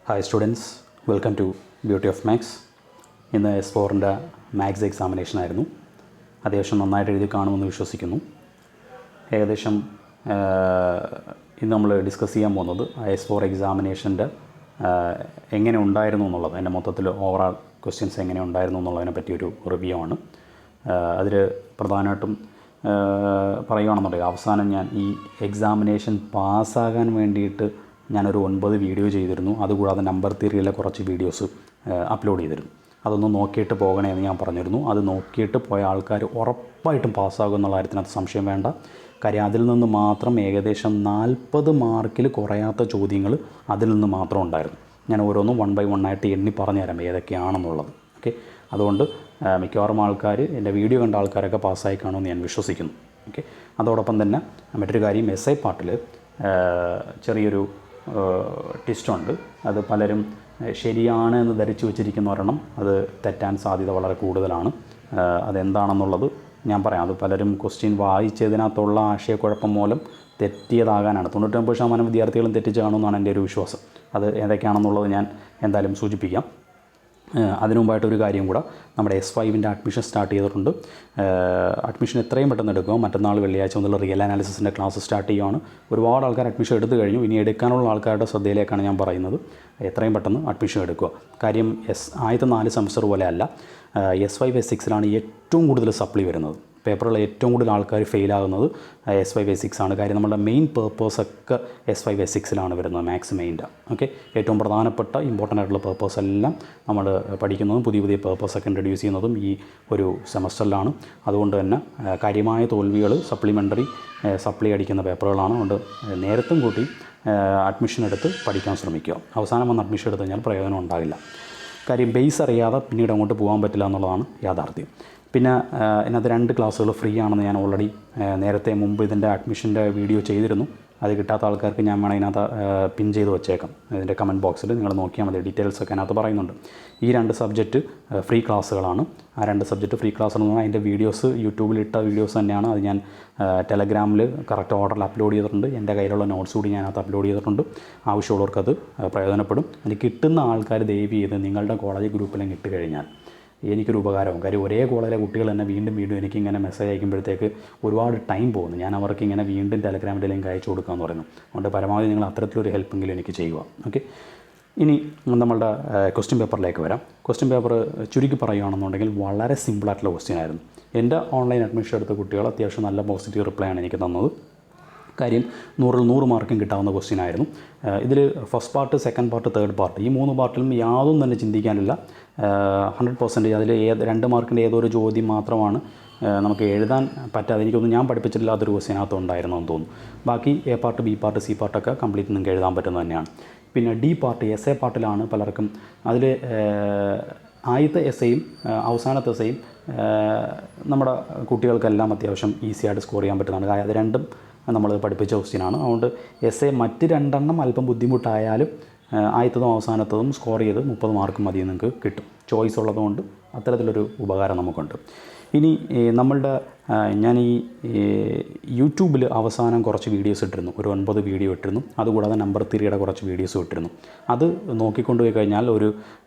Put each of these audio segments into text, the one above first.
Hi students, welcome to Beauty of Max. ഇന്ന് S4ൻ്റെ maths examination ആയിരുന്നു. അത്യാവശ്യം നന്നായിട്ട് എഴുതി കാണുമെന്ന് വിശ്വസിക്കുന്നു. ഏകദേശം ഇന്ന് നമ്മൾ ഡിസ്കസ് ചെയ്യാൻ പോകുന്നത് S4 എക്സാമിനേഷൻ്റെ എങ്ങനെ ഉണ്ടായിരുന്നു എന്നുള്ളത്, അതിൻ്റെ മൊത്തത്തിൽ ഓവറാൾ ക്വസ്റ്റ്യൻസ് എങ്ങനെ ഉണ്ടായിരുന്നു എന്നുള്ളതിനെ പറ്റിയൊരു റിവ്യൂ ആണ്. അതിൽ പ്രധാനമായിട്ടും പറയുകയാണെന്നുണ്ടെങ്കിൽ അവസാനം ഞാൻ ഈ എക്സാമിനേഷൻ പാസ്സാകാൻ വേണ്ടിയിട്ട് ഞാനൊരു 9 വീഡിയോ ചെയ്തിരുന്നു. അതുകൂടാതെ നമ്പർ തിയറിയിലെ കുറച്ച് വീഡിയോസ് അപ്ലോഡ് ചെയ്തിരുന്നു. അതൊന്ന് നോക്കിയിട്ട് പോകണേ എന്ന് ഞാൻ പറഞ്ഞിരുന്നു. അത് നോക്കിയിട്ട് പോയ ആൾക്കാർ ഉറപ്പായിട്ടും പാസ്സാകും എന്നുള്ള കാര്യത്തിനകത്ത് സംശയം വേണ്ട. കാര്യം അതിൽ നിന്ന് മാത്രം ഏകദേശം 40 മാർക്കിൽ കുറയാത്ത ചോദ്യങ്ങൾ അതിൽ നിന്ന് മാത്രം ഉണ്ടായിരുന്നു. ഞാൻ ഓരോന്നും 1 by 1 ആയിട്ട് എണ്ണി പറഞ്ഞുതരാം ഏതൊക്കെയാണെന്നുള്ളത്. ഓക്കെ, അതുകൊണ്ട് മിക്കവാറും ആൾക്കാർ എൻ്റെ വീഡിയോ കണ്ട ആൾക്കാരൊക്കെ പാസ്സായി കാണുമെന്ന് ഞാൻ വിശ്വസിക്കുന്നു. ഓക്കെ, അതോടൊപ്പം തന്നെ മറ്റൊരു കാര്യം, എസ്ഐ പാർട്ടിൽ ചെറിയൊരു ട്വിസ്റ്റുണ്ട്. അത് പലരും ശരിയാണ് എന്ന് ധരിച്ചു വച്ചിരിക്കുന്ന ഒരെണ്ണം അത് തെറ്റാൻ സാധ്യത വളരെ കൂടുതലാണ്. അതെന്താണെന്നുള്ളത് ഞാൻ പറയാം. അത് പലരും ക്വസ്റ്റ്യൻ വായിച്ചതിനകത്തുള്ള ആശയക്കുഴപ്പം മൂലം തെറ്റിയതാകാനാണ്. 99% വിദ്യാർത്ഥികളും തെറ്റിച്ച് കാണുമെന്നാണ് എൻ്റെ ഒരു വിശ്വാസം. അത് ഏതൊക്കെയാണെന്നുള്ളത് ഞാൻ എന്തായാലും സൂചിപ്പിക്കാം. അതിനു മുമ്പായിട്ടൊരു കാര്യം കൂടെ, നമ്മുടെ S5ൻ്റെ അഡ്മിഷൻ സ്റ്റാർട്ട് ചെയ്തിട്ടുണ്ട്. അഡ്മിഷൻ എത്രയും പെട്ടെന്ന് എടുക്കുക. മറ്റന്നാൾ വെള്ളിയാഴ്ച മുതൽ റിയൽ അനാലിസിസിൻ്റെ ക്ലാസ് സ്റ്റാർട്ട് ചെയ്യുകയാണ്. ഒരുപാട് ആൾക്കാർ അഡ്മിഷൻ എടുത്തു കഴിഞ്ഞു. ഇനി എടുക്കാനുള്ള ആൾക്കാരുടെ ശ്രദ്ധയിലേക്കാണ് ഞാൻ പറയുന്നത്. എത്രയും പെട്ടെന്ന് അഡ്മിഷൻ എടുക്കുക. കാര്യം ആദ്യത്തെ 4 സെമസ്റ്റർ പോലെ അല്ല, S5 S6ലാണ് ഏറ്റവും കൂടുതൽ സപ്ലി വരുന്നത്. പേപ്പറുകൾ ഏറ്റവും കൂടുതൽ ആൾക്കാർ ഫെയിലാകുന്നത് S5 S6 ആണ്. കാര്യം നമ്മുടെ മെയിൻ പേർപ്പസൊക്കെ S5 S6ലാണ് വരുന്നത്, മാത്സ് മെയിൻ്റെ. ഓക്കെ, ഏറ്റവും പ്രധാനപ്പെട്ട ഇമ്പോർട്ടൻ്റ് ആയിട്ടുള്ള പേർപ്പസ് എല്ലാം നമ്മൾ പഠിക്കുന്നതും പുതിയ പേർപ്പസൊക്കെ ഇൻട്രൊഡ്യൂസ് ചെയ്യുന്നതും ഈ ഒരു സെമസ്റ്ററിലാണ്. അതുകൊണ്ട് തന്നെ കാര്യമായ തോൽവികൾ സപ്ലി അടിക്കുന്ന പേപ്പറുകളാണ്. അതുകൊണ്ട് നേരത്തും കൂട്ടി അഡ്മിഷൻ എടുത്ത് പഠിക്കാൻ ശ്രമിക്കുക. അവസാനം വന്ന് അഡ്മിഷൻ എടുത്തു കഴിഞ്ഞാൽ പ്രയോജനം ഉണ്ടാകില്ല. കാര്യം ബേസ് അറിയാതെ പിന്നീട് അങ്ങോട്ട് പോകാൻ പറ്റില്ല എന്നുള്ളതാണ് യാഥാർത്ഥ്യം. പിന്നെ ഇതിനകത്ത് 2 ക്ലാസ്സുകൾ ഫ്രീ ആണെന്ന് ഞാൻ ഓൾറെഡി നേരത്തെ മുമ്പ് ഇതിൻ്റെ അഡ്മിഷൻ്റെ വീഡിയോ ചെയ്തിരുന്നു. അത് കിട്ടാത്ത ആൾക്കാർക്ക് ഞാൻ വേണം ഇതിനകത്ത് പിൻ ചെയ്ത് വെച്ചേക്കാം. ഇതിൻ്റെ കമൻറ്റ് ബോക്സിൽ നിങ്ങൾ നോക്കിയാൽ മതി. ഡീറ്റെയിൽസൊക്കെ അതിനകത്ത് പറയുന്നുണ്ട്. ഈ 2 സബ്ജക്റ്റ് ഫ്രീ ക്ലാസ്സുകളാണ്. ആ 2 സബ്ജക്റ്റ് ഫ്രീ ക്ലാസ്സുകൾ എന്ന് പറഞ്ഞാൽ അതിൻ്റെ വീഡിയോസ് യൂട്യൂബിലിട്ട വീഡിയോസ് തന്നെയാണ്. അത് ഞാൻ ടെലഗ്രാമിൽ കറക്റ്റ് ഓർഡറിൽ അപ്ലോഡ് ചെയ്തിട്ടുണ്ട്. എൻ്റെ കയ്യിലുള്ള നോട്ട്സ് കൂടി ഞാനകത്ത് അപ്ലോഡ് ചെയ്തിട്ടുണ്ട്. ആവശ്യമുള്ളവർക്കത് പ്രയോജനപ്പെടും. അത് കിട്ടുന്ന ആൾക്കാർ ദയവ് ചെയ്ത് നിങ്ങളുടെ കോളേജ് ഗ്രൂപ്പിലും ഇട്ട് കഴിഞ്ഞാൽ എനിക്കൊരു ഉപകാരവും. കാര്യം ഒരേ കോളേജിലെ കുട്ടികൾ തന്നെ വീണ്ടും എനിക്കിങ്ങനെ മെസ്സേജ് അയക്കുമ്പോഴത്തേക്ക് ഒരുപാട് ടൈം പോകുന്നു. ഞാൻ അവർക്ക് ഇങ്ങനെ വീണ്ടും ടെലഗ്രാമിൻ്റെ ലിങ്ക് അയച്ചു കൊടുക്കാമെന്ന് പറയുന്നു. അതുകൊണ്ട് പരമാവധി നിങ്ങൾ അത്തരത്തിലൊരു ഹെൽപ്പെങ്കിലും എനിക്ക് ചെയ്യുക. ഓക്കെ, ഇനി നമ്മളുടെ ക്വസ്റ്റ്യൻ പേപ്പറിലേക്ക് വരാം. ക്വസ്റ്റ്യൻ പേപ്പർ ചുരുക്കി പറയുകയാണെന്നുണ്ടെങ്കിൽ വളരെ സിമ്പിളായിട്ടുള്ള ക്വസ്റ്റ്യൻ ആയിരുന്നു. എൻ്റെ ഓൺലൈൻ അഡ്മിഷൻ എടുത്ത കുട്ടികൾ അത്യാവശ്യം നല്ല പോസിറ്റീവ് റിപ്ലൈ ആണ് എനിക്ക് തന്നത്. കാര്യം 100ൽ 100 മാർക്കും കിട്ടാവുന്ന ക്വസ്റ്റ്യൻ ആയിരുന്നു. ഇതിൽ first part, second part, third part ഈ 3 പാർട്ടിലും യാതൊന്നും തന്നെ ചിന്തിക്കാനില്ല. 100% അതിൽ 2 മാർക്കിൻ്റെ ഏതൊരു ചോദ്യം മാത്രമാണ് നമുക്ക് എഴുതാൻ പറ്റാതെ, എനിക്കൊന്നും ഞാൻ പഠിപ്പിച്ചിട്ടില്ലാത്തൊരു ക്വസ്റ്റ്യനകത്ത് ഉണ്ടായിരുന്നു എന്ന് തോന്നുന്നു. ബാക്കി A part, B part, C പാർട്ടൊക്കെ കംപ്ലീറ്റ് നിങ്ങൾക്ക് എഴുതാൻ പറ്റുന്നത് തന്നെയാണ്. പിന്നെ ഡി പാർട്ട്, എസ് എ പാർട്ടിലാണ് പലർക്കും. അതിൽ ആദ്യത്തെ എസ്സേയും അവസാനത്തെ എസ്സേയും നമ്മുടെ കുട്ടികൾക്കെല്ലാം അത്യാവശ്യം ഈസി ആയിട്ട് സ്കോർ ചെയ്യാൻ പറ്റുന്നതാണ്. കാര്യം അത് രണ്ടും നമ്മൾ പഠിപ്പിച്ച ക്വസ്റ്റ്യനാണ്. അതുകൊണ്ട് എസ് എ മറ്റ് 2 എണ്ണം അല്പം ബുദ്ധിമുട്ടായാലും ആദ്യത്തതും അവസാനത്തതും സ്കോർ ചെയ്ത് 30 മാർക്ക് മതി നിങ്ങൾക്ക് കിട്ടും. ചോയ്സ് ഉള്ളതുകൊണ്ട് അത്തരത്തിലൊരു ഉപകാരം നമുക്കുണ്ട്. ഇനി ഞാൻ ഈ യൂട്യൂബിൽ അവസാനം കുറച്ച് വീഡിയോസ് ഇട്ടിരുന്നു. ഒരു 9 വീഡിയോ ഇട്ടിരുന്നു. അതുകൂടാതെ നമ്പർ തിയറിയുടെ കുറച്ച് വീഡിയോസും ഇട്ടിരുന്നു. അത് നോക്കിക്കൊണ്ടുപോയി കഴിഞ്ഞാൽ ഒരു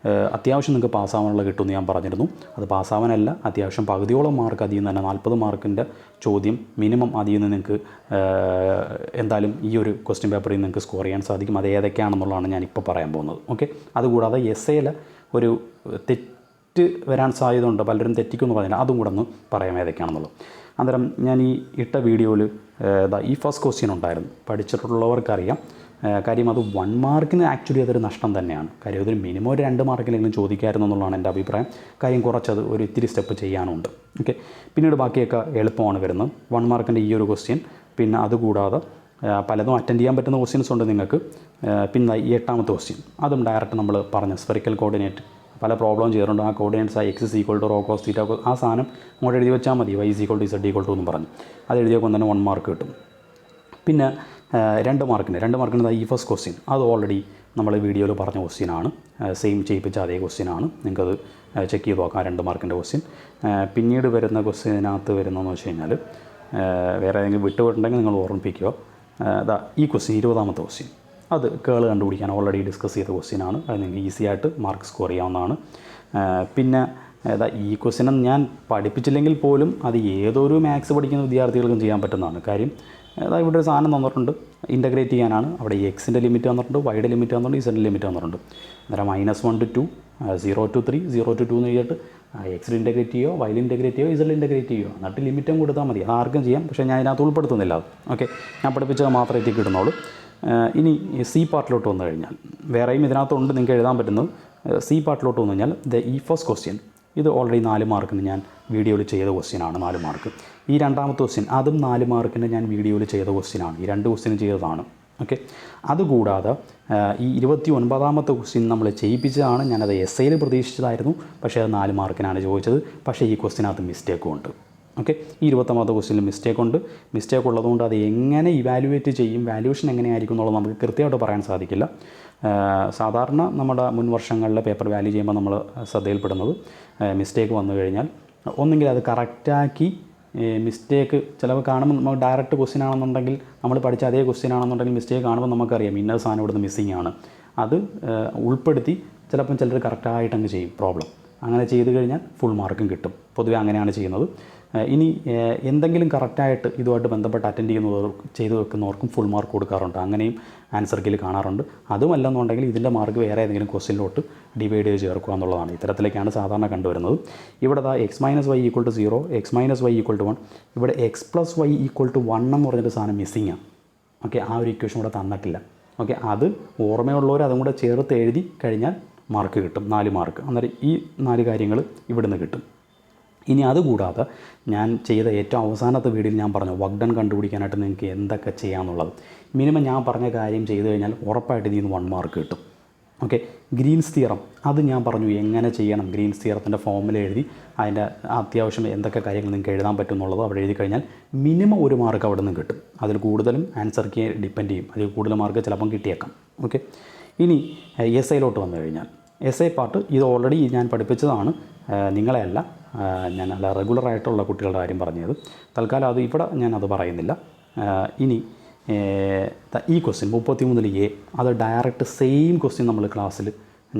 അത്യാവശ്യം നിങ്ങൾക്ക് പാസ്സാവാനുള്ള കിട്ടുമെന്ന് ഞാൻ പറഞ്ഞിരുന്നു. അത് പാസ്സാവാനല്ല, അത്യാവശ്യം പകുതിയോളം മാർക്ക് അതിൽ നിന്ന് തന്നെ 40 മാർക്കിൻ്റെ ചോദ്യം മിനിമം അതിൽ നിന്ന് നിങ്ങൾക്ക് എന്തായാലും ഈ ഒരു ക്വസ്റ്റ്യൻ പേപ്പറിൽ നിന്ന് നിങ്ങൾക്ക് സ്കോർ ചെയ്യാൻ സാധിക്കും. അത് ഏതൊക്കെയാണെന്നുള്ളതാണ് ഞാനിപ്പോൾ പറയാൻ പോകുന്നത്. ഓക്കെ, അതുകൂടാതെ എസ്സേയിൽ ഒരു തെറ്റ് വരാൻ സാധ്യതയുണ്ട്. പലരും തെറ്റിക്കുമെന്ന് പറഞ്ഞാൽ അതും കൂടെ ഒന്ന് പറയാം ഏതൊക്കെയാണെന്നുള്ളത്. അന്നേരം ഞാൻ ഈ ഇട്ട വീഡിയോയിൽ ഈ ഫസ്റ്റ് ക്വസ്റ്റ്യൻ ഉണ്ടായിരുന്നു. പഠിച്ചിട്ടുള്ളവർക്കറിയാം. കാര്യം അത് 1 മാർക്കിന് ആക്ച്വലി അതൊരു നഷ്ടം തന്നെയാണ്. കാര്യം അതൊരു മിനിമം ഒരു 2 മാർക്കിനെങ്കിലും ചോദിക്കാമായിരുന്നു എന്നുള്ളതാണ് എൻ്റെ അഭിപ്രായം. കാര്യം കുറച്ചത് ഒരു ഇത്തിരി സ്റ്റെപ്പ് ചെയ്യാനുണ്ട്. ഓക്കെ, പിന്നീട് ബാക്കിയൊക്കെ എളുപ്പമാണ് വരുന്നത്. 1 മാർക്കിൻ്റെ ഈ ഒരു ക്വസ്റ്റ്യൻ, പിന്നെ അതുകൂടാതെ പലതും അറ്റൻഡ് ചെയ്യാൻ പറ്റുന്ന ക്വസ്റ്റ്യൻസ് ഉണ്ട് നിങ്ങൾക്ക്. പിന്നെ ഈ 8ാമത്തെ ക്വസ്റ്റ്യൻ, അതും ഡയറക്റ്റ് നമ്മൾ പറഞ്ഞ സ്ഫെറിക്കൽ കോർഡിനേറ്റ് പല പ്രോബ്ലം ചെയ്തിട്ടുണ്ട്. ആ coordinates X = rho cos theta, ആ സാധനം അങ്ങോട്ട് എഴുതി വെച്ചാൽ മതി. Y = Z = എന്നും പറഞ്ഞു അത് എഴുതിയപ്പോൾ തന്നെ 1 മാർക്ക് കിട്ടും. പിന്നെ 2 മാർക്കിന് ഈ ഫസ്റ്റ് ക്വസ്റ്റ്യൻ അത് ഓൾറെഡി നമ്മൾ വീഡിയോയിൽ പറഞ്ഞ ക്വസ്റ്റ്യനാണ്. സെയിം ചെയ്യിപ്പിച്ച അതേ ക്വസ്റ്റ്യനാണ്. നിങ്ങൾക്കത് ചെക്ക് ചെയ്ത് നോക്കാം. 2 മാർക്കിൻ്റെ ക്വസ്റ്റ്യൻ. പിന്നീട് വരുന്ന ക്വസ്റ്റ്യനകത്ത് വരുന്നതെന്ന് വെച്ച് കഴിഞ്ഞാൽ വേറെ ഏതെങ്കിലും വിട്ടുപോയിട്ടുണ്ടെങ്കിൽ നിങ്ങൾ ഓർമ്മിപ്പിക്കുക. ഈ ക്വസ്റ്റ്യൻ 20ാമത്തെ ക്വസ്റ്റ്യൻ. അത് കേൾ കണ്ടുപിടിക്കാൻ ഓൾറെഡി ഡിസ്കസ് ചെയ്ത ക്വസ്റ്റ്യനാണ്. അത് നിങ്ങൾക്ക് ഈസി ആയിട്ട് മാർക്ക് സ്കോർ ചെയ്യാവുന്നതാണ്. പിന്നെ ഈ ക്വസ്റ്റ്യൻ ഞാൻ പഠിപ്പിച്ചില്ലെങ്കിൽ പോലും അത് ഏതൊരു മാത്സ് പഠിക്കുന്ന വിദ്യാർത്ഥികൾക്കും ചെയ്യാൻ പറ്റുന്നതാണ്. കാര്യം അതായത് ഇവിടെ ഒരു സാധനം തന്നിട്ടുണ്ട്, ഇൻ്റഗ്രേറ്റ് ചെയ്യാനാണ്. അവിടെ എക്സിൻ്റെ ലിമിറ്റ് തന്നിട്ടുണ്ട്, വൈയുടെ ലിമിറ്റ് തന്നിട്ടുണ്ട്, ഇസഡിൻ്റെ ലിമിറ്റ് തന്നിട്ടുണ്ട്. അന്നേരം -1 to 2, 0 to 3, 0 to 2 എന്ന് എഴുതിയിട്ട് എക്സിൽ ഇൻ്റഗ്രേറ്റ് ചെയ്യുമോ, വൈയിൽ ഇൻ്റഗ്രേറ്റ് ചെയ്യുമോ, ഇസഡിൽ ഇൻ്റഗ്രേറ്റ് ചെയ്യുമോ, എന്നിട്ട് ലിമിറ്റും കൊടുത്താൽ മതി. അത് ആർക്കും ചെയ്യാം. പക്ഷേ ഞാൻ ഇതിനകത്ത് ഉൾപ്പെടുത്തുന്നില്ല. അത് ഓക്കെ, ഞാൻ പഠിപ്പിച്ചത് മാത്രമേ എത്തി കിട്ടുന്നുള്ളൂ. ഇനി സി പാർട്ടിലോട്ട് വന്നു കഴിഞ്ഞാൽ വേറെയും ഇതിനകത്തുണ്ട് നിങ്ങൾക്ക് എഴുതാൻ പറ്റുന്നത്. സി പാർട്ടിലോട്ട് വന്നു കഴിഞ്ഞാൽ ഈ ഫസ്റ്റ് ക്വസ്റ്റ്യൻ ഇത് ഓൾറെഡി 4 മാർക്കിന് ഞാൻ വീഡിയോയിൽ ചെയ്ത ക്വസ്റ്റ്യനാണ്. 4 മാർക്ക്. ഈ രണ്ടാമത്തെ ക്വസ്റ്റ്യൻ അതും 4 മാർക്കിന് ഞാൻ വീഡിയോയിൽ ചെയ്ത ക്വസ്റ്റ്യനാണ്. ഈ 2 ക്വസ്റ്റ്യൻ ചെയ്തതാണ്. ഓക്കെ, അതുകൂടാതെ ഈ 29ാമത്തെ ക്വസ്റ്റ്യൻ നമ്മൾ ചെയ്യിപ്പിച്ചതാണ്. ഞാനത് എസ്സേയിൽ പ്രതീക്ഷിച്ചതായിരുന്നു, പക്ഷേ അത് 4 മാർക്കിനാണ് ചോദിച്ചത്. പക്ഷേ ഈ ക്വസ്റ്റ്യനകത്ത് മിസ്റ്റേക്കും ഉണ്ട്. ഓക്കെ, ഈ 29ാമത്തെ ക്വസ്റ്റ്യനിൽ മിസ്റ്റേക്ക് ഉണ്ട്. മിസ്റ്റേക്ക് ഉള്ളതുകൊണ്ട് അത് എങ്ങനെ ഇവാലുവേറ്റ് ചെയ്യും, വാല്യൂഷൻ എങ്ങനെയായിരിക്കും എന്നുള്ളത് നമുക്ക് കൃത്യമായിട്ട് പറയാൻ സാധിക്കില്ല. സാധാരണ നമ്മുടെ മുൻ വർഷങ്ങളിലെ പേപ്പർ വാല്യൂ ചെയ്യുമ്പോൾ നമ്മൾ ശ്രദ്ധയിൽപ്പെടുന്നത് മിസ്റ്റേക്ക് വന്നു കഴിഞ്ഞാൽ ഒന്നെങ്കിൽ അത് കറക്റ്റാക്കി മിസ്റ്റേക്ക് ചിലപ്പോൾ കാണുമ്പോൾ നമുക്ക് ഡയറക്റ്റ് ക്വസ്റ്റ്യൻ ആണെന്നുണ്ടെങ്കിൽ നമ്മൾ പഠിച്ച അതേ ക്വസ്റ്റ്യൻ ആണെന്നുണ്ടെങ്കിൽ മിസ്റ്റേക്ക് കാണുമ്പോൾ നമുക്കറിയാം ഇന്ന സാധനം ഇവിടുന്ന് മിസ്സിങ് ആണ്. അത് ഉൾപ്പെടുത്തി ചിലപ്പം ചിലർ കറക്റ്റായിട്ടങ്ങ് ചെയ്യും പ്രോബ്ലം. അങ്ങനെ ചെയ്ത് കഴിഞ്ഞാൽ ഫുൾ മാർക്കും കിട്ടും. പൊതുവെ അങ്ങനെയാണ് ചെയ്യുന്നത്. ഇനി എന്തെങ്കിലും കറക്റ്റായിട്ട് ഇതുമായിട്ട് ബന്ധപ്പെട്ട് അറ്റൻഡ് ചെയ്ത് വെക്കുന്നവർക്കും ഫുൾ മാർക്ക് കൊടുക്കാറുണ്ട്. അങ്ങനെയും ആൻസർ കീയിൽ കാണാറുണ്ട്. അതുമല്ലെന്നുണ്ടെങ്കിൽ ഇതിൻ്റെ മാർക്ക് വേറെ ഏതെങ്കിലും ക്വസ്റ്റ്യനിലോട്ട് ഡിവൈഡ് ചെയ്ത് ചേർക്കുക എന്നുള്ളതാണ്. ഇത്തരത്തിലേക്കാണ് സാധാരണ കണ്ടുവരുന്നത്. ഇവിടെ x - y = 0, x - y = 1. ഇവിടെ x + y = 1 എന്ന് പറഞ്ഞൊരു സാധനം മിസ്സിങ്ങാണ്. ഓക്കെ, ആ ഒരു ഇക്വേഷൻ ഇവിടെ തന്നിട്ടില്ല. ഓക്കെ, അത് ഓർമ്മയുള്ളവർ അതും കൂടെ ചേർത്ത് എഴുതി കഴിഞ്ഞാൽ മാർക്ക് കിട്ടും, 4 മാർക്ക്. അന്നേരം ഈ 4 കാര്യങ്ങൾ ഇവിടുന്ന് കിട്ടും. ഇനി അതുകൂടാതെ ഞാൻ ചെയ്ത ഏറ്റവും അവസാനത്തെ വീഡിയോയിൽ ഞാൻ പറഞ്ഞു വർക്ക് ഡൺ കണ്ടുപിടിക്കാനായിട്ട് നിങ്ങൾക്ക് എന്തൊക്കെ ചെയ്യാമെന്നുള്ളത്. മിനിമം ഞാൻ പറഞ്ഞ കാര്യം ചെയ്തു കഴിഞ്ഞാൽ ഉറപ്പായിട്ട് ഇതിൽ നിന്ന് 1 മാർക്ക് കിട്ടും. ഓക്കെ, ഗ്രീൻസ് തിയറം അത് ഞാൻ പറഞ്ഞു എങ്ങനെ ചെയ്യണം. ഗ്രീൻസ് തിയറത്തിൻ്റെ ഫോമുല എഴുതി അതിൻ്റെ അത്യാവശ്യം എന്തൊക്കെ കാര്യങ്ങൾ നിങ്ങൾക്ക് എഴുതാൻ പറ്റും എന്നുള്ളത് അവിടെ എഴുതി കഴിഞ്ഞാൽ മിനിമം 1 മാർക്ക് അവിടെ നിന്ന് കിട്ടും. അതിൽ കൂടുതലും ആൻസർക്ക് ഡിപ്പെൻഡ് ചെയ്യും. അതിൽ കൂടുതൽ മാർക്ക് ചിലപ്പം കിട്ടിയേക്കാം. ഓക്കെ, ഇനി എസ്ഐയിലോട്ട് വന്നു കഴിഞ്ഞാൽ എസ് ഐ പാർട്ട് ഇത് ഓൾറെഡി ഞാൻ പഠിപ്പിച്ചതാണ്. നിങ്ങളെയല്ല, ഞാൻ അല്ല റെഗുലറായിട്ടുള്ള കുട്ടികളുടെ കാര്യം പറഞ്ഞത്. തൽക്കാലം അത് ഇവിടെ ഞാനത് പറയുന്നില്ല. ഇനി ഈ ക്വസ്റ്റ്യൻ 33A അത് ഡയറക്റ്റ് സെയിം ക്വസ്റ്റ്യൻ നമ്മൾ ക്ലാസ്സിൽ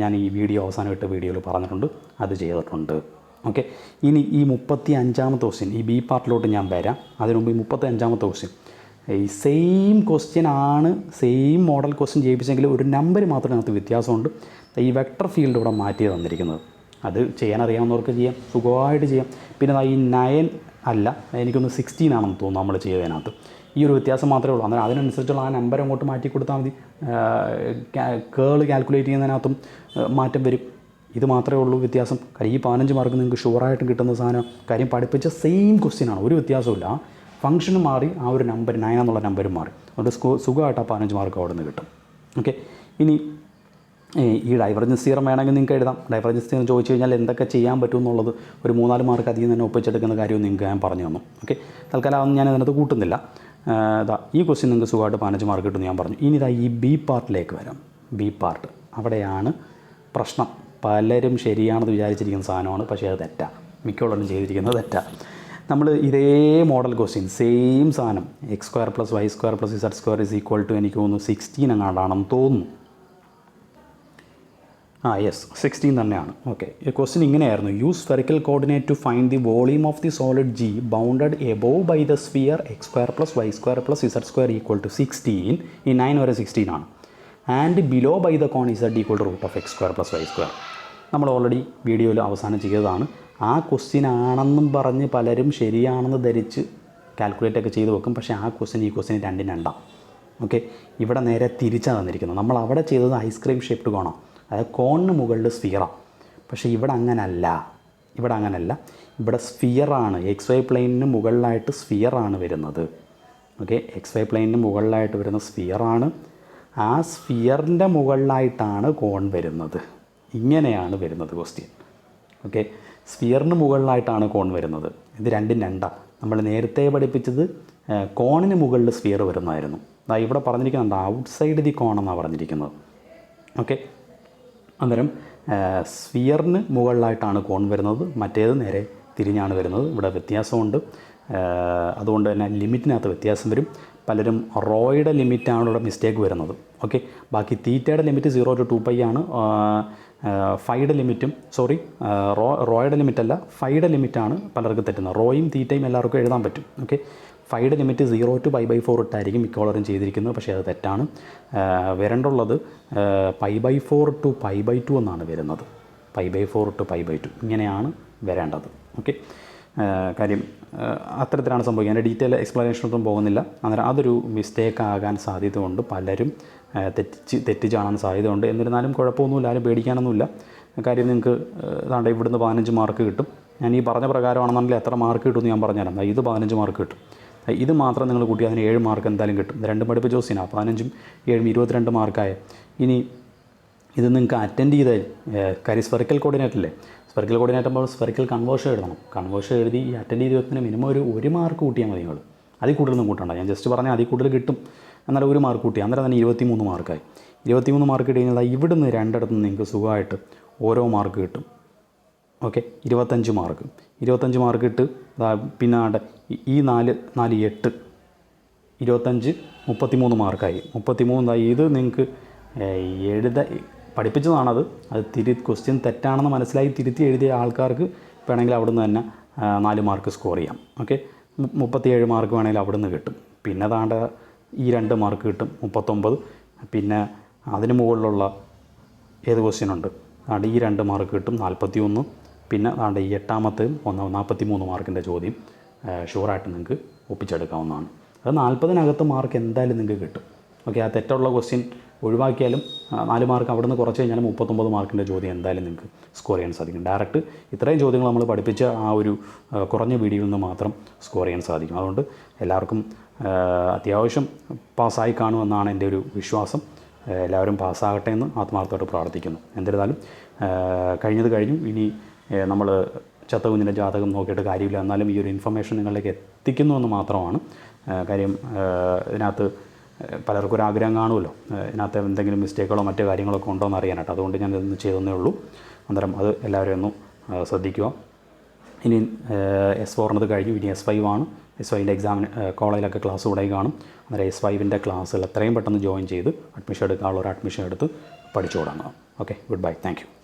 ഞാൻ ഈ വീഡിയോ അവസാനമായിട്ട് വീഡിയോയിൽ പറഞ്ഞിട്ടുണ്ട്, അത് ചെയ്തിട്ടുണ്ട്. ഓക്കെ, ഇനി ഈ 35ാമത്തെ ക്വസ്റ്റ്യൻ ഈ ബി പാർട്ടിലോട്ട് ഞാൻ വരാം. അതിനു മുമ്പ് ഈ 35ാമത്തെ ക്വസ്റ്റ്യൻ ഈ സെയിം ക്വസ്റ്റ്യൻ ആണ്, സെയിം മോഡൽ ക്വസ്റ്റ്യൻ ചെയ്യിപ്പിച്ചെങ്കിൽ ഒരു നമ്പർ മാത്രമേ അതിനകത്ത് വ്യത്യാസമുണ്ട്. ഈ വെക്ടർ ഫീൽഡ് ഇവിടെ മാറ്റി തന്നിരിക്കുന്നത്. അത് ചെയ്യാൻ അറിയാവുന്നവർക്ക് ചെയ്യാം, സുഖമായിട്ട് ചെയ്യാം. പിന്നെ ഈ 9 അല്ല, എനിക്കൊന്ന് 16 ആണെന്ന് തോന്നുന്നു നമ്മൾ ചെയ്തതിനകത്ത്. ഈ ഒരു വ്യത്യാസം മാത്രമേ ഉള്ളൂ. അന്നേരം അതിനനുസരിച്ചുള്ള ആ നമ്പർ അങ്ങോട്ട് മാറ്റി കൊടുത്താൽ മതി. കേൾ കാൽക്കുലേറ്റ് ചെയ്യുന്നതിനകത്തും മാറ്റം വരും. ഇത് മാത്രമേ ഉള്ളൂ വ്യത്യാസം. കാര്യം ഈ 15 മാർക്ക് നിങ്ങൾക്ക് ഷുവറായിട്ടും കിട്ടുന്ന സാധനം. കാര്യം പഠിപ്പിച്ച സെയിം ക്വസ്റ്റ്യനാണ്, ഒരു വ്യത്യാസമില്ല. ഫംഗ്ഷനും മാറി, ആ ഒരു നമ്പർ 9 എന്നുള്ള നമ്പരും മാറി. അതുകൊണ്ട് സുഖമായിട്ട് ആ 15 മാർക്ക് അവിടെ നിന്ന് കിട്ടും. ഓക്കെ, ഇനി ഈ ഡൈവർജൻസ് തിയറം വേണമെങ്കിൽ നിങ്ങൾക്ക് എഴുതാം. ഡൈവർജൻസ് തിയറം ചോദിച്ചു കഴിഞ്ഞാൽ എന്തൊക്കെ ചെയ്യാൻ പറ്റും എന്നുള്ളത് ഒരു 3-4 മാർക്ക് അധികം തന്നെ ഒപ്പിച്ചെടുക്കുന്ന കാര്യം നിങ്ങൾക്ക് ഞാൻ പറഞ്ഞു തന്നു. ഓക്കെ, തൽക്കാലം അതൊന്നും ഞാൻ അതിനകത്ത് കൂട്ടുന്നില്ല. ഈ ക്വസ്റ്റ്യൻ നിങ്ങൾക്ക് സുഖമായിട്ട് 15 മാർക്ക് കിട്ടുമെന്ന് ഞാൻ പറഞ്ഞു. ഇനി ഈ ബി പാർട്ടിലേക്ക് വരാം. ബി പാർട്ട് അവിടെയാണ് പ്രശ്നം. പലരും ശരിയാണെന്ന് വിചാരിച്ചിരിക്കുന്ന സാധനമാണ്, പക്ഷേ അത് തെറ്റാണ്. മിക്കുള്ളവരും ചെയ്തിരിക്കുന്നത് തെറ്റാണ്. നമ്മൾ ഇതേ മോഡൽ ക്വസ്റ്റ്യൻ സെയിം സാധനം x² + y² + z² = എനിക്ക് തോന്നുന്നു 16 എങ്ങാണ്ടാണെന്ന് തോന്നുന്നു. യെസ് 16 തന്നെയാണ്. ഓക്കെ, ഈ ക്വസ്റ്റ്യൻ ഇങ്ങനെയായിരുന്നു. Use spherical coordinate to find the volume of the solid G bounded above by the sphere x² + y² + z² = 16. ഈ 9 വരെ 16 ആണ്. And below by the cone z = √(x² + y²). നമ്മൾ ഓൾറെഡി വീഡിയോയിൽ അവസാനം ചെയ്തതാണ്. ആ ക്വസ്റ്റ്യൻ ആണെന്നും പറഞ്ഞ് പലരും ശരിയാണെന്ന് ധരിച്ച് കാൽക്കുലേറ്റൊക്കെ ചെയ്ത് വെക്കും. പക്ഷേ ആ ക്വസ്റ്റ്യൻ ഈ ക്വസ്റ്റ്യൻ 2 ഓക്കെ, ഇവിടെ നേരെ തിരിച്ചാണ് തന്നിരിക്കുന്നത്. നമ്മൾ അവിടെ ചെയ്തത് ഐസ്ക്രീം ഷേപ്ഡ് കോണാണ്, അതായത് കോണിന് മുകളിൽ സ്ഫിയറാണ്. പക്ഷേ ഇവിടെ അങ്ങനല്ല. ഇവിടെ സ്ഫിയറാണ്. XY പ്ലെയിനിന് മുകളിലായിട്ട് സ്ഫിയറാണ് വരുന്നത്. ഓക്കെ, XY പ്ലെയിനിന് മുകളിലായിട്ട് വരുന്ന സ്ഫിയറാണ്. ആ സ്ഫിയറിൻ്റെ മുകളിലായിട്ടാണ് കോൺ വരുന്നത്. ഇങ്ങനെയാണ് വരുന്നത് ക്വസ്റ്റ്യൻ. ഓക്കെ, സ്ഫിയറിന് മുകളിലായിട്ടാണ് കോൺ വരുന്നത്. ഇത് 2 നമ്മൾ നേരത്തെ പഠിപ്പിച്ചത് കോണിന് മുകളിൽ സ്ഫിയർ വരുന്നതായിരുന്നു. ഇവിടെ പറഞ്ഞിരിക്കുന്നുണ്ട് ഔട്ട്സൈഡ് ദി കോൺ എന്നാണ് പറഞ്ഞിരിക്കുന്നത്. ഓക്കെ, അന്നേരം സ്ഫിയറിന് മുകളിലായിട്ടാണ് കോൺ വരുന്നത്, മറ്റേത് നേരെ തിരിഞ്ഞാണ് വരുന്നത്. ഇവിടെ വ്യത്യാസമുണ്ട്. അതുകൊണ്ട് തന്നെ ലിമിറ്റിനകത്ത് വ്യത്യാസം വരും. പലരും റോയുടെ ലിമിറ്റാണ് ഇവിടെ മിസ്റ്റേക്ക് വരുന്നത്. ഓക്കെ. ബാക്കി തീറ്റയുടെ ലിമിറ്റ് 0 to 2π ആണ്. ഫൈയുടെ ലിമിറ്റും റോയുടെ ലിമിറ്റല്ല, ഫൈയുടെ ലിമിറ്റാണ് പലർക്കും തെറ്റുന്നത്. റോയും തീറ്റയും എല്ലാവർക്കും എഴുതാൻ പറ്റും. ഓക്കെ. ഫൈയുടെ ലിമിറ്റ് 0 to π/4 ഇട്ടായിരിക്കും മിക്കവാറും ചെയ്തിരിക്കുന്നത്. പക്ഷേ അത് തെറ്റാണ്. വരേണ്ടുള്ളത് π/4 to π/2 എന്നാണ് വരുന്നത്. π/4 to π/2 ഇങ്ങനെയാണ് വരേണ്ടത്. ഓക്കെ. കാര്യം അത്തരത്തിലാണ് സംഭവിക്കുക. അതിൻ്റെ ഡീറ്റെയിൽ എക്സ്പ്ലനേഷനൊന്നും പോകുന്നില്ല. അന്നേരം അതൊരു മിസ്റ്റേക്ക് ആകാൻ സാധ്യതയുണ്ട്. പലരും തെറ്റ് കാണാൻ സാധ്യതയുണ്ട്. എന്നിരുന്നാലും കുഴപ്പമൊന്നുമില്ല, ആരും പേടിക്കാനൊന്നുമില്ല. കാര്യം നിങ്ങൾക്ക് ഇതാണ്ട് ഇവിടുന്ന് 15 മാർക്ക് കിട്ടും. ഞാൻ ഈ പറഞ്ഞ പ്രകാരമാണെന്നുണ്ടെങ്കിൽ എത്ര മാർക്ക് കിട്ടുമെന്ന് ഞാൻ പറഞ്ഞുതരാം. ഇത് 15 മാർക്ക് കിട്ടും. ഇത് മാത്രം നിങ്ങൾ കൂട്ടി അതിന് 7 മാർക്ക് എന്തായാലും കിട്ടും. 2 പഠിപ്പ് ചോദ്യമാണ്. 15ഉം 7ഉം 22 മാർക്കായ. ഇനി ഇത് നിങ്ങൾക്ക് അറ്റൻഡ് ചെയ്ത കാര്യം സ്ഫെറിക്കൽ കോർഡിനേറ്റ് അല്ലേ. സ്ഫെറിക്കൽ കോർഡിനേറ്റ് ആകുമ്പോൾ സ്ഫെറിക്കൽ കൺവേർഷൻ എഴുതണം. കൺവേർഷൻ എഴുതി ഈ അറ്റൻഡ് ചെയ്ത് വെക്കുന്നതിന് മിനിമം ഒരു മാർക്ക് കൂട്ടിയാൽ മതി. നിങ്ങൾ അതിൽ കൂടുതലൊന്നും കൂട്ടണ്ട. ഞാൻ ജസ്റ്റ് പറഞ്ഞാൽ അതിൽ കൂടുതൽ കിട്ടും. എന്നാലും 1 മാർക്ക് കൂട്ടി. അന്നേരം തന്നെ 23 മാർക്കായി. 23 മാർക്ക് കിട്ടി കഴിഞ്ഞാൽ ഇവിടുന്ന് രണ്ടിടത്തു നിന്ന് നിങ്ങൾക്ക് സുഖമായിട്ട് ഓരോ മാർക്ക് കിട്ടും. ഓക്കെ. 25 മാർക്ക് ഇട്ട് പിന്നെ ഈ 4 8 25 33 മാർക്കായി. 33 ഇത് നിങ്ങൾക്ക് പഠിപ്പിച്ചതാണത്. അത് ക്വസ്റ്റ്യൻ തെറ്റാണെന്ന് മനസ്സിലായി തിരുത്തി എഴുതിയ ആൾക്കാർക്ക് വേണമെങ്കിൽ അവിടുന്ന് തന്നെ 4 മാർക്ക് സ്കോർ ചെയ്യാം. ഓക്കെ. 37 മാർക്ക് വേണമെങ്കിൽ അവിടുന്ന് കിട്ടും. പിന്നെ ഈ 2 മാർക്ക് കിട്ടും 39. പിന്നെ അതിന് മുകളിലുള്ള ഏത് ക്വസ്റ്റ്യനുണ്ട് ഈ 2 മാർക്ക് കിട്ടും 41. പിന്നെ ഈ 8ാമത്തെയും 43 മാർക്കിൻ്റെ ചോദ്യം ഷുവറായിട്ട് നിങ്ങൾക്ക് ഒപ്പിച്ചെടുക്കാവുന്നതാണ്. അത് 40-നകത്ത് മാർക്ക് എന്തായാലും നിങ്ങൾക്ക് കിട്ടും. ഓക്കെ. ആ തെറ്റുള്ള ക്വസ്റ്റ്യൻ ഒഴിവാക്കിയാലും 4 മാർക്ക് അവിടെ നിന്ന് കുറച്ച് കഴിഞ്ഞാലും 39 മാർക്കിൻ്റെ ചോദ്യം എന്തായാലും നിങ്ങൾക്ക് സ്കോർ ചെയ്യാൻ സാധിക്കും. ഡയറക്റ്റ് ഇത്രയും ചോദ്യങ്ങൾ നമ്മൾ പഠിപ്പിച്ച ആ ഒരു കുറഞ്ഞ വീഡിയോയിൽ നിന്ന് മാത്രം സ്കോർ ചെയ്യാൻ സാധിക്കും. അതുകൊണ്ട് എല്ലാവർക്കും അത്യാവശ്യം പാസ്സായി കാണുമെന്നാണ് എൻ്റെ ഒരു വിശ്വാസം. എല്ലാവരും പാസ്സാകട്ടെ എന്ന് ആത്മാർത്ഥമായിട്ട് പ്രാർത്ഥിക്കുന്നു. എന്നിരുന്നാലും കഴിഞ്ഞത് കഴിഞ്ഞു. ഇനി നമ്മൾ ചത്തകുഞ്ഞിൻ്റെ ജാതകം നോക്കിയിട്ട് കാര്യമില്ല. എന്നാലും ഈ ഒരു ഇൻഫർമേഷൻ നിങ്ങളിലേക്ക് എത്തിക്കുന്നു എന്ന് മാത്രമാണ് കാര്യം. ഇതിനകത്ത് പലർക്കും ഒരു ആഗ്രഹം കാണുമല്ലോ, ഇതിനകത്ത് എന്തെങ്കിലും മിസ്റ്റേക്കുകളോ മറ്റു കാര്യങ്ങളൊക്കെ ഉണ്ടോ എന്ന് അറിയാനായിട്ട്. അതുകൊണ്ട് ഞാൻ ഇതൊന്ന് ചെയ്തതേ ഉള്ളൂ. അന്നേരം അത് എല്ലാവരും ഒന്ന് ശ്രദ്ധിക്കുക. ഇനി S4 കഴിഞ്ഞു. ഇനി S5 ആണ്. S5ൻ്റെ എക്സാമിന് കോളേജിലൊക്കെ ക്ലാസ് ഉടനെ കാണും. അന്നേരം S5ൻ്റെ ക്ലാസ്സുകൾ എത്രയും പെട്ടെന്ന് ജോയിൻ ചെയ്ത് അഡ്മിഷൻ എടുക്കാനുള്ള ഒരു അഡ്മിഷൻ എടുത്ത് പഠിച്ചു തുടങ്ങാം. Okay. Good bye. Thank you.